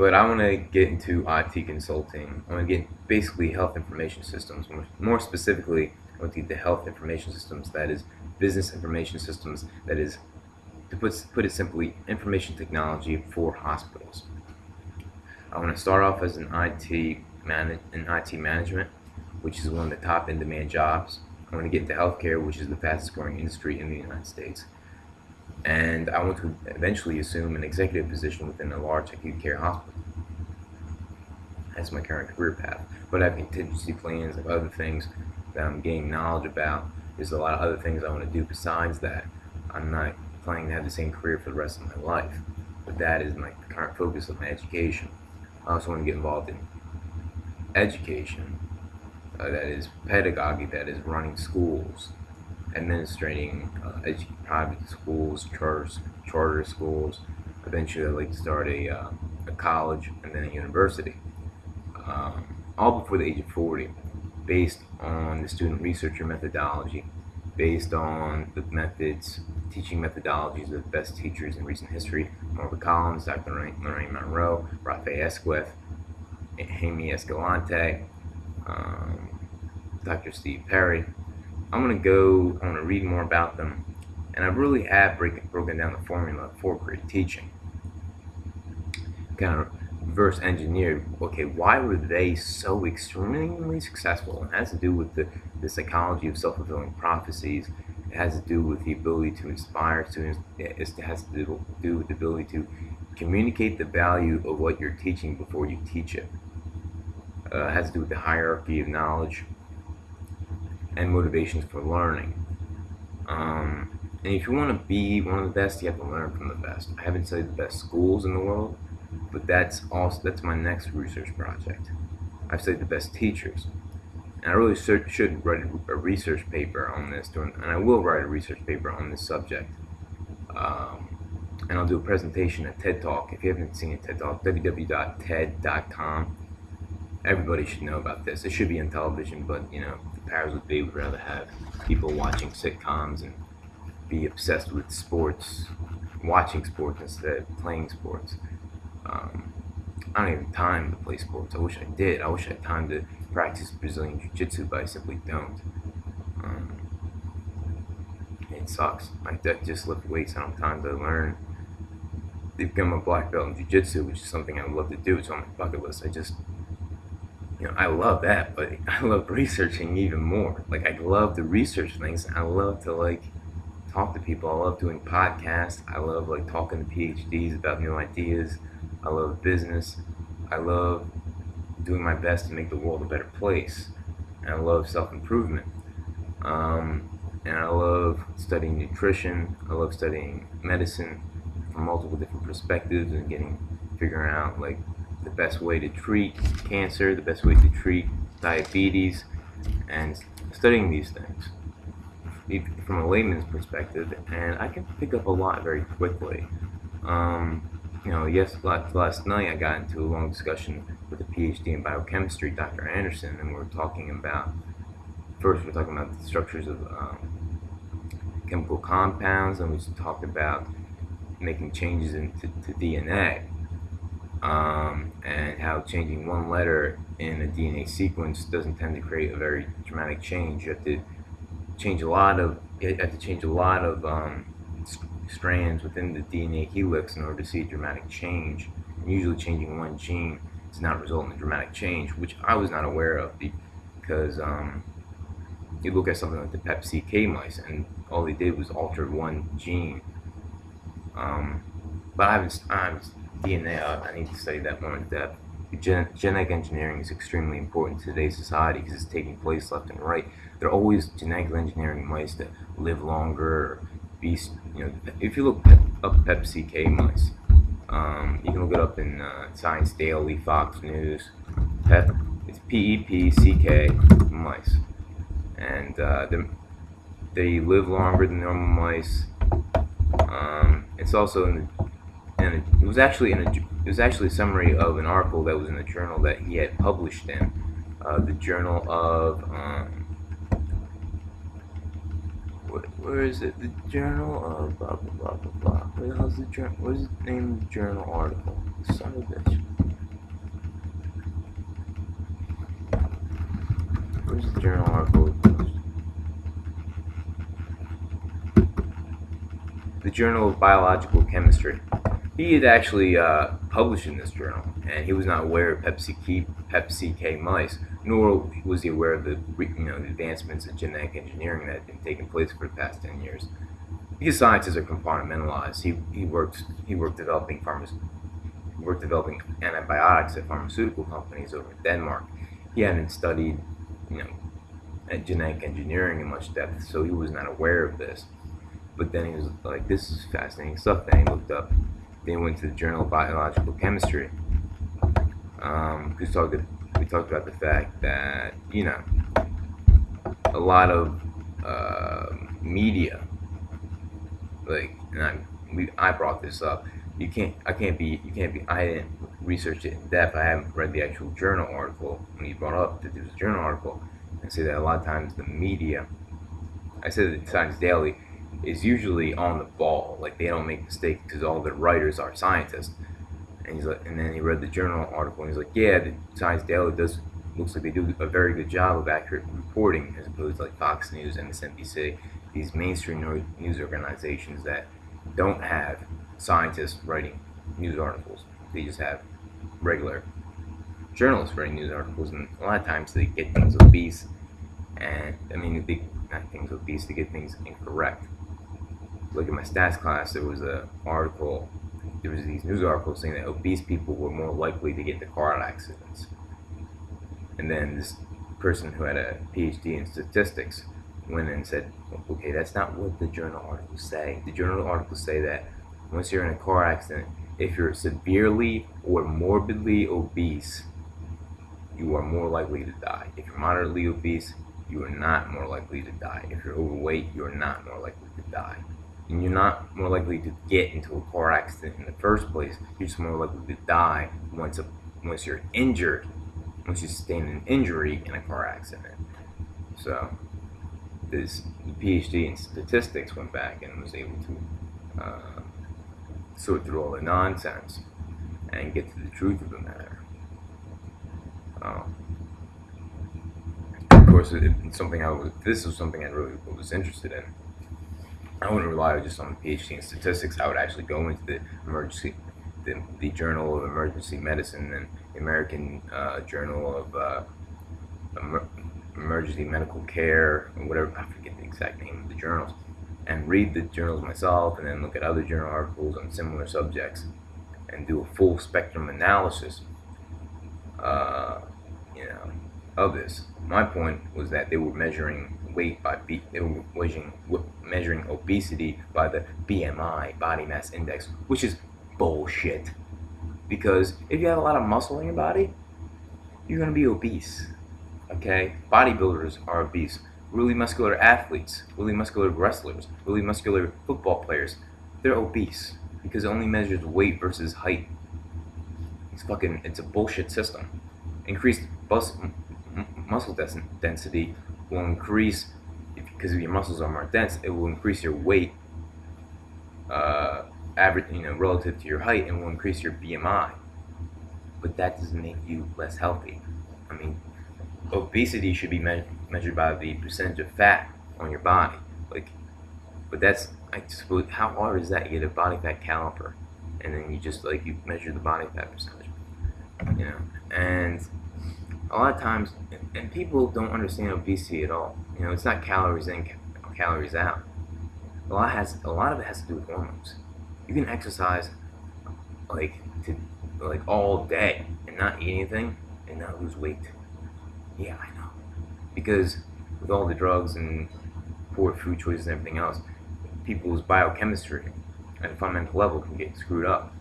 But I want to get into IT consulting. I want to get basically health information systems. More specifically, I want to get the health information systems, that is business information systems, that is, to put it simply, information technology for hospitals. I want to start off as an IT management, which is one of the top in-demand jobs. I want to get into healthcare, which is the fastest growing industry in the United States. And I want to eventually assume an executive position within a large acute care hospital. That's my current career path. But I have contingency plans of other things that I'm gaining knowledge about. There's a lot of other things I want to do besides that. I'm not planning to have the same career for the rest of my life, but that is my current focus of my education. I also want to get involved in education, that is pedagogy, that is running schools, administrating private schools, charter schools. Eventually, I'd like to start a college and then a university, all before the age of 40, based on the student researcher methodology, based on the teaching methodologies of the best teachers in recent history: Marva Collins, Dr. Lorraine Monroe, Rafael Esquith, Jaime Escalante, Dr. Steve Perry. I want to read more about them, and I really have broken down the formula for great teaching. Kind of reverse engineered, okay, why were they so extremely successful? It has to do with the psychology of self-fulfilling prophecies. It has to do with the ability to inspire students. It has to do with the ability to communicate the value of what you're teaching before you teach it. It has to do with the hierarchy of knowledge and motivations for learning. And if you want to be one of the best, you have to learn from the best. I haven't studied the best schools in the world, but that's my next research project. I've studied the best teachers, and I really should write a research paper on this, and I will write a research paper on this subject. And I'll do a presentation at TED Talk. If you haven't seen a TED Talk, www.ted.com. Everybody should know about this. It should be on television, but the powers that be would rather have people watching sitcoms and be obsessed with sports, watching sports instead of playing sports. I don't have time to play sports. I wish I did. I wish I had time to practice Brazilian Jiu-Jitsu, but I simply don't. It sucks. I just lift weights. I don't have time to learn. To become a black belt in Jiu-Jitsu, which is something I would love to do. It's on my bucket list. I love that, but I love researching even more. Like, I love to research things. I love to talk to people. I love doing podcasts. I love talking to PhDs about new ideas. I love business. I love doing my best to make the world a better place. And I love self-improvement. And I love studying nutrition. I love studying medicine from multiple different perspectives and figuring out the best way to treat cancer, the best way to treat diabetes, and studying these things from a layman's perspective. And I can pick up a lot very quickly. Last night I got into a long discussion with a PhD in biochemistry, Dr. Anderson, and we're talking about the structures of chemical compounds, and we talked about making changes to DNA. And how changing one letter in a DNA sequence doesn't tend to create a very dramatic change. You have to change a lot of strands within the DNA helix in order to see a dramatic change. And usually, changing one gene does not result in a dramatic change, which I was not aware of, because you look at something like the Pep-CK mice, and all they did was alter one gene. But I haven't DNA, I need to study that more in depth. Genetic engineering is extremely important to today's society because it's taking place left and right. There are always genetically engineering mice that live longer, or if you look up Pep-CK mice, you can look it up in Science Daily, Fox News. It's PEPCK mice, and they live longer than normal mice. It's also it was actually a summary of an article that was in the journal that he had published in, the journal of where is it? The journal of blah blah blah blah blah. What the hell's the journal? What is the name of the journal article? Son of a bitch. Where's the journal article? The Journal of Biological Chemistry. He had actually published in this journal, and he was not aware of Pepsi K mice, nor was he aware of the the advancements in genetic engineering that had been taking place for the past 10 years. Because sciences are compartmentalized, he worked developing antibiotics at pharmaceutical companies over in Denmark. He hadn't studied, genetic engineering in much depth, so he was not aware of this. But then he was like, "This is fascinating stuff." Then he looked up. Then he went to the Journal of Biological Chemistry. We talked about the fact that a lot of media, I brought this up. I didn't research it in depth. I haven't read the actual journal article when he brought up that there was a journal article. I say that a lot of times the media, I said that Science Daily is usually on the ball. Like, they don't make mistakes because all the writers are scientists. And he's like, and then he read the journal article and he's like, yeah, the Science Daily looks like they do a very good job of accurate reporting as opposed to like Fox News, MSNBC, these mainstream news organizations that don't have scientists writing news articles. They just have regular journalists writing news articles, and a lot of times they get things obese, and they get things incorrect. Like in my stats class, there was these news articles saying that obese people were more likely to get into car accidents. And then this person who had a PhD in statistics went in and said, okay, that's not what the journal articles say. The journal articles say that once you're in a car accident, if you're severely or morbidly obese, you are more likely to die. If you're moderately obese, you are not more likely to die. If you're overweight, you're not more likely to die. And you're not more likely to get into a car accident in the first place. You're just more likely to die once you're injured, once you sustain an injury in a car accident. So this PhD in statistics went back and was able to sort through all the nonsense and get to the truth of the matter. Of course, this was something I really was interested in. I wouldn't rely just on the PhD in statistics. I would actually go into the Journal of Emergency Medicine and the American Journal of Emergency Medical Care, or whatever, I forget the exact name of the journals, and read the journals myself, and then look at other journal articles on similar subjects, and do a full spectrum analysis, of this. My point was that they were measuring measuring obesity by the BMI, body mass index, which is bullshit. Because if you have a lot of muscle in your body, you're gonna be obese. Okay, bodybuilders are obese. Really muscular athletes, really muscular wrestlers, really muscular football players, they're obese because it only measures weight versus height. It's a bullshit system. Increased muscle density will increase, because if your muscles are more dense, it will increase your weight, relative to your height, and will increase your BMI. But that doesn't make you less healthy. I mean, obesity should be measured by the percentage of fat on your body. But I suppose, how hard is that? You get a body fat caliper, and then you measure the body fat percentage. And a lot of times, and people don't understand obesity at all. It's not calories in, calories out. A lot of it has to do with hormones. You can exercise all day and not eat anything and not lose weight. Yeah, I know. Because with all the drugs and poor food choices and everything else, people's biochemistry at a fundamental level can get screwed up.